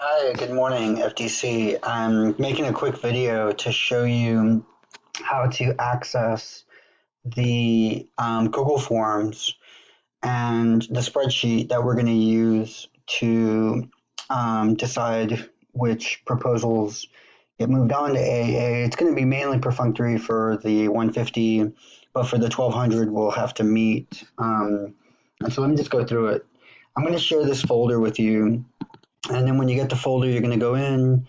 Hi, good morning, FDC. I'm making a quick video to show you how to access the Google Forms and the spreadsheet that we're going to use to decide which proposals get moved on to AA. It's going to be mainly perfunctory for the 150, but for the 1200, we'll have to meet. And so let me just go through it. I'm going to share this folder with you. And then when you get the folder, you're going to go in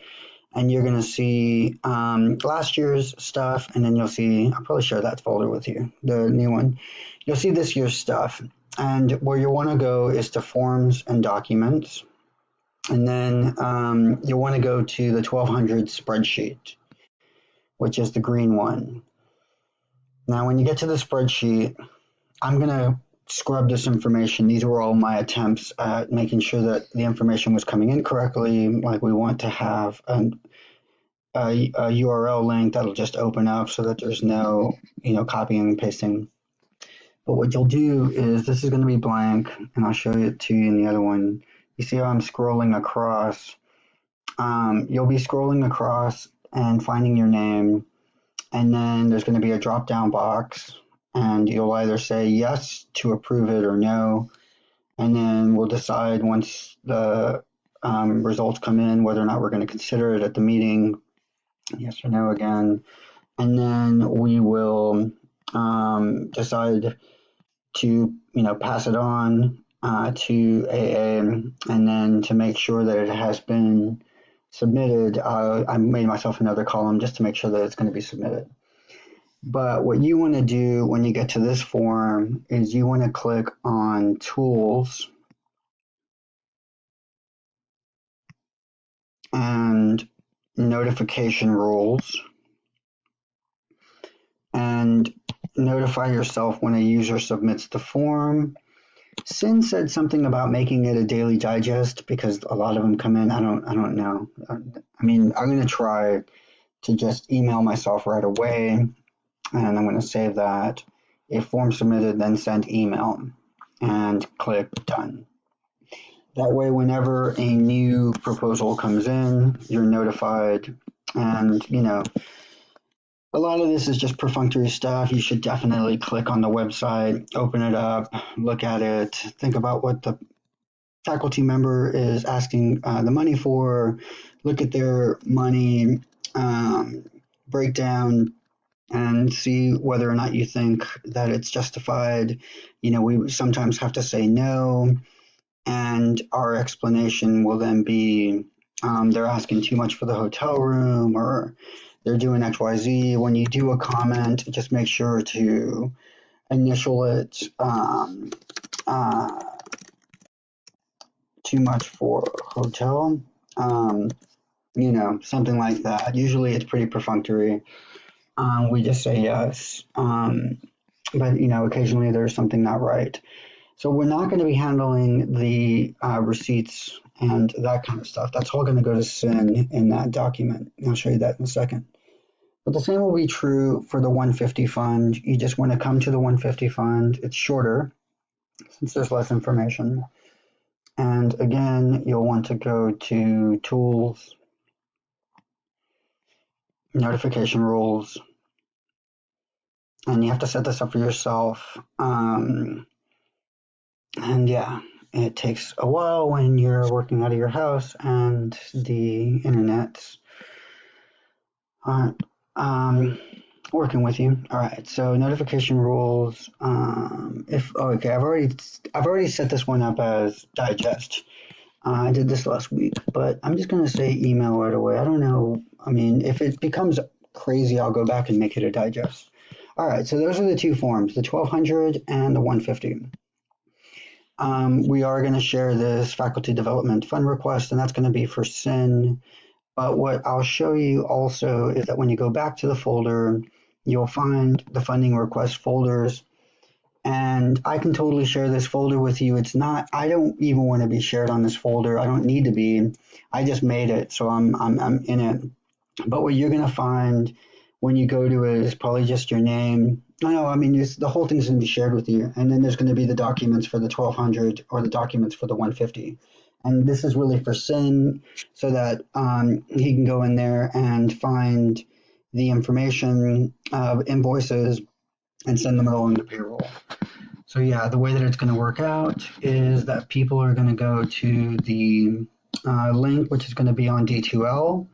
and you're going to see last year's stuff. And then you'll see, I'll probably share that folder with you, the new one. You'll see this year's stuff. And where you want to go is to Forms and Documents. And then you'll want to go to the 1200 spreadsheet, which is the green one. Now, when you get to the spreadsheet, I'm going to scrub this information. These were all my attempts at making sure that the information was coming in correctly. Like we want to have a URL link that'll just open up so that there's no, copying and pasting. But what you'll do is this is going to be blank, and I'll show it to you in the other one. You see how I'm scrolling across? You'll be scrolling across and finding your name, and then there's going to be a drop-down box. And you'll either say yes to approve it or no. And then we'll decide once the results come in whether or not we're going to consider it at the meeting, yes or no again. And then we will decide to, pass it on to AA. And then to make sure that it has been submitted, I made myself another column just to make sure that it's going to be submitted. But what you want to do when you get to this form is you want to click on Tools and Notification Rules and notify yourself when a user submits the form. Sin said something about making it a daily digest because a lot of them come in. I don't know. I mean, I'm going to try to just email myself right away. And I'm going to save that. If form submitted, then send email and click done. That way, whenever a new proposal comes in, you're notified. And, a lot of this is just perfunctory stuff. You should definitely click on the website, open it up, look at it, think about what the faculty member is asking the money for, look at their money breakdown, and see whether or not you think that it's justified. We sometimes have to say no, and our explanation will then be they're asking too much for the hotel room or they're doing XYZ. When you do a comment, just make sure to initial it too much for hotel, something like that. Usually it's pretty perfunctory. We just say yes, but occasionally there's something not right. So we're not going to be handling the receipts and that kind of stuff. That's all going to go to Sin in that document. I'll show you that in a second. But the same will be true for the 150 fund. You just want to come to the 150 fund. It's shorter since there's less information. And again, you'll want to go to Tools, Notification Rules, and you have to set this up for yourself. And yeah, it takes a while when you're working out of your house and the internet's aren't working with you. All right, so notification rules. I've already set this one up as digest. I did this last week, but I'm just going to say email right away. I don't know. I mean, if it becomes crazy, I'll go back and make it a digest. All right, so those are the two forms, the 1200 and the 150. We are going to share this faculty development fund request, and that's going to be for Sin. But what I'll show you also is that when you go back to the folder, you'll find the funding request folders. And I can totally share this folder with you. I don't even want to be shared on this folder. I don't need to be. I just made it, so I'm in it. But what you're going to find when you go to it is probably just your name. The whole thing's going to be shared with you. And then there's going to be the documents for the 1200 or the documents for the 150. And this is really for Sin so that he can go in there and find the information of invoices and send them along to payroll. So yeah, the way that it's going to work out is that people are going to go to the link, which is going to be on D2L,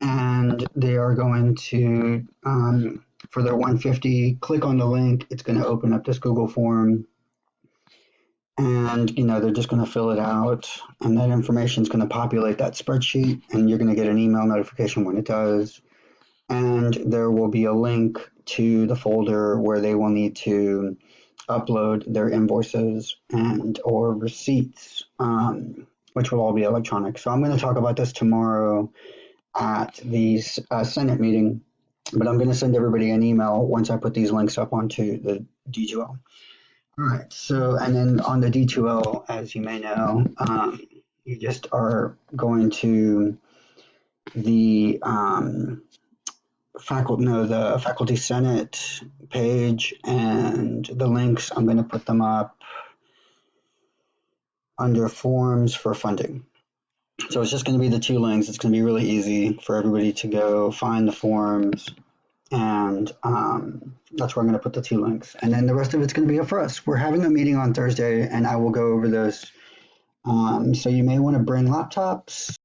and they are going to, for their 150, click on the link. It's going to open up this Google form, and they're just going to fill it out, and that information is going to populate that spreadsheet, and you're going to get an email notification when it does. And there will be a link to the folder where they will need to upload their invoices and or receipts, which will all be electronic. So I'm going to talk about this tomorrow at the Senate meeting, but I'm going to send everybody an email once I put these links up onto the D2L. All right, so and then on the D2L, as you may know, you just are going to the faculty senate page, and the links, I'm going to put them up under forms for funding. So it's just going to be the two links. It's going to be really easy for everybody to go find the forms, and that's where I'm going to put the two links. And then the rest of it's going to be up for us. We're having a meeting on Thursday, and I will go over this. So you may want to bring laptops